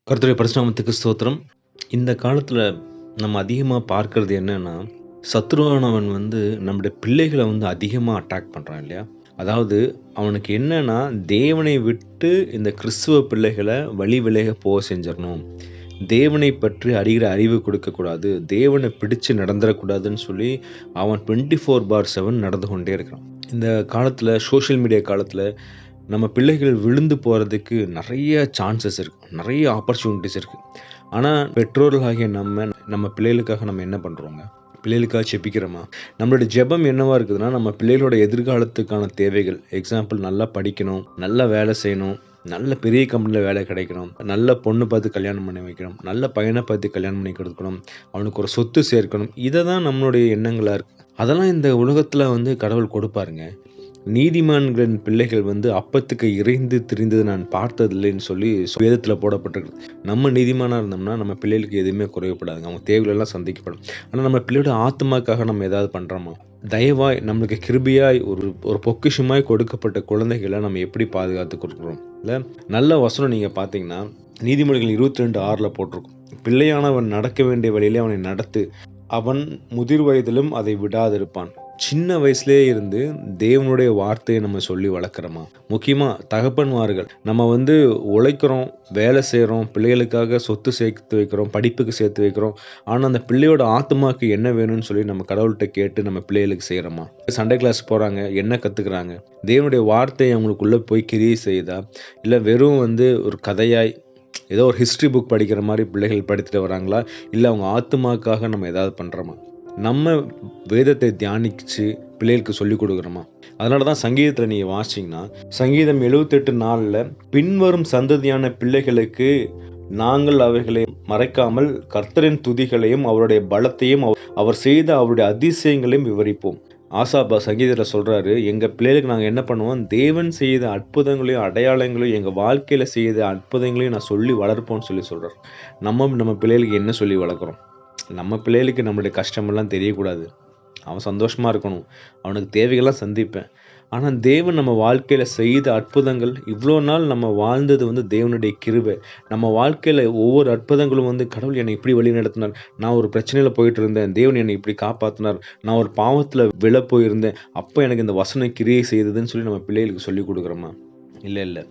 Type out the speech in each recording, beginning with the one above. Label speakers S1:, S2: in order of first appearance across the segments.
S1: கர்த்தருடைய பரிசுநாமத்துக்கு ஸ்தோத்திரம். இந்த காலத்துல நம்ம அதிகமா பார்க்கிறது என்னன்னா, சத்துருவானவன் நம்முடைய பிள்ளைகள அதிகமா அட்டாக் பண்றான் இல்லையா? அதாவது அவனுக்கு என்னன்னா, தேவனை விட்டு இந்த கிறிஸ்துவ பிள்ளைகள வழி விலக செஞ்சிரணும். தேவனை பற்றி அறிகிற அறிவு கொடுக்கக்கூடாது. தேவன பிடிச்சு நடந்துறக்கூடாதுன்னு சொல்லி, அவன் 24/7 நடந்து கொண்டே இருக்கிறான். இந்த காலத்துல சோசியல் மீடியா காலத்துல நம்ம பிள்ளைகள் விழுந்து போறதுக்கு நெறைய சான்சஸ் இருக்கு. நெறைய ஆப்பர்ச்சுனிட்டீஸ் இருக்கு. ஆனா, பெற்றோர்களாகிய நம்ம பிள்ளைகளுக்காக நம்ம என்ன பண்றோங்க? பிள்ளைகளுக்காக ஜெபிக்கிறோமா? நம்மளுடைய ஜெபம் என்னவா இருக்குதுன்னா, நம்ம பிள்ளைகளோட எதிர்காலத்துக்கான தேவைகள். எக்ஸாம்பிள் நல்லா படிக்கணும், நல்லா வேலை செய்யணும், நல்ல பெரிய கம்பெனில வேலை கிடைக்கணும், நல்ல பொண்ணு பார்த்து கல்யாணம் பண்ணி வைக்கணும், நல்ல பையன பார்த்து கல்யாணம் பண்ணி குடுக்கணும், அவனுக்கு ஒரு சொத்து சேர்க்கணும். இததான் நம்மளுடைய எண்ணங்களா இருக்கு. அதெல்லாம் இந்த உலகத்துல கடவுள் கொடுப்பாருங்க. நீதிமான்களின் பிள்ளைகள் அப்பத்துக்கு இறைந்து திரிந்தது நான் பார்த்ததில்லைன்னு சொல்லி வேதத்துல போடப்பட்டிருக்கு. நம்ம நீதிமானா இருந்தோம்னா, நம்ம பிள்ளைகளுக்கு எதுவுமே குறைவுப்படாதுங்க. அவங்க தேவைகளெல்லாம் சந்திக்கப்படும். ஆனா நம்ம பிள்ளையோட ஆத்துமாக்காக நம்ம ஏதாவது பண்றோமா? தயவாய் நம்மளுக்கு கிருபையாய் ஒரு ஒரு பொக்கிஷமாய் கொடுக்கப்பட்ட குழந்தைகள நம்ம எப்படி பாதுகாத்து கொடுக்குறோம்? இல்ல நல்ல வசனம் நீங்க பார்த்தீங்கன்னா, நீதிமொழிகள் 22:6ல போட்டிருக்கும். பிள்ளையானவன் நடக்க வேண்டிய வழியிலே அவனை நடத்து. அவன் முதிர் வயதிலும் அதை விடாதிருப்பான். சின்ன வயசுலயே இருந்து தேவனுடைய வார்த்தையை நம்ம சொல்லி வளர்க்குறோமா? முக்கியமா தகப்பன்மார்கள் நம்ம உழைக்கிறோம், வேலை செய்றோம், பிள்ளைகளுக்காக சொத்து சேர்த்து வைக்கிறோம், படிப்புக்கு சேர்த்து வைக்கிறோம். ஆனா அந்த பிள்ளையோட ஆத்துமாக்கு என்ன வேணும்னு சொல்லி நம்ம கடவுள்ட்ட கேட்டு நம்ம பிள்ளைகளுக்கு செய்றோமா? சண்டே கிளாஸ் போறாங்க, என்ன கத்துக்கிறாங்க? தேவனுடைய வார்த்தை அவங்களுக்குள்ள போய் கிரியை செய்யுதா? இல்ல வெறும் ஒரு கதையாய் ஏதோ ஒரு ஹிஸ்டரி புக் படிக்கிற மாரி பிள்ளைகள் படித்துட்டு வராங்களா? இல்ல அவங்க ஆத்துமாக்காக நம்ம ஏதாவது பண்றோமா? நம்ம வேதத்தை தியானிச்சு பிள்ளைகளுக்கு சொல்லிக் கொடுக்குறோமா? அதனால தான் சங்கீதத்துல நீங்க வாசிச்சீங்கன்னா, சங்கீதம் 78:4ல பின்வரும் சந்ததியான பிள்ளைகளுக்கு நாங்கள் அவைகளை மறைக்காமல் கர்த்தரின் துதிகளையும் அவருடைய பலத்தையும் அவர் செய்த அவருடைய அதிசயங்களையும் விவரிப்போம். ஆசாபா சங்கீதத்துல சொல்றாரு, எங்க பிள்ளைகளுக்கு நாங்க என்ன பண்ணுவோம், தேவன் செய்த அற்புதங்களையும் அடையாளங்களையும் எங்க வாழ்க்கையில செய்த அற்புதங்களையும் நான் சொல்லி வளர்ப்போம்னு சொல்றாரு. நம்ம பிள்ளைகளுக்கு என்ன சொல்லி வளர்க்குறோம்? நம்ம பிள்ளைகளுக்கு நம்மளுடைய கஷ்டமெல்லாம் தெரியக்கூடாது. அவன் சந்தோஷமா இருக்கணும். அவனுக்கு தேவைகள்லாம் சந்திப்பேன். ஆனா தேவன் நம்ம வாழ்க்கையில செய்த அற்புதங்கள், இவ்ளோ நாள் நம்ம வாழ்ந்தது தேவனுடைய கிருபை. நம்ம வாழ்க்கையில ஒவ்வொரு அற்புதங்களும் கடவுள் என்னை இப்படி வழிநடத்தினார். நான் ஒரு பிரச்சனையில போயிட்டு இருந்தேன். தேவன் என்னை இப்படி காப்பாத்தினார். நான் ஒரு பாவத்துல விழ போயிருந்தேன். அப்ப எனக்கு இந்த வசனம் கிரியை செய்ததுன்னு சொல்லி நம்ம பிள்ளைகளுக்கு சொல்லிக் குடுக்குறோமா? இல்ல.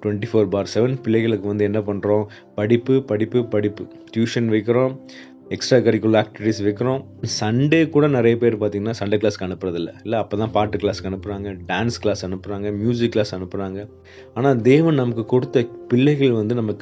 S1: 24/7 பிள்ளைகளுக்கு என்ன பண்றோம்? படிப்பு, படிப்பு, படிப்பு. டியூஷன் வைக்கிறோம். எக்ஸ்ட்ரா கரிக்குலர் ஆக்டிவிட்டீஸ் வைக்கிறோம். சண்டே கூட நிறைய பேர் பார்த்தீங்கன்னா, சண்டே கிளாஸ்க்கு அனுப்புறதில்ல. இல்ல அப்பதான் பாட்டு கிளாஸ்க்கு அனுப்புறாங்க, டான்ஸ் கிளாஸ் அனுப்புறாங்க, மியூசிக் கிளாஸ் அனுப்புறாங்க. ஆனா தேவன் நமக்கு கொடுத்த பிள்ளைகள் நம்ம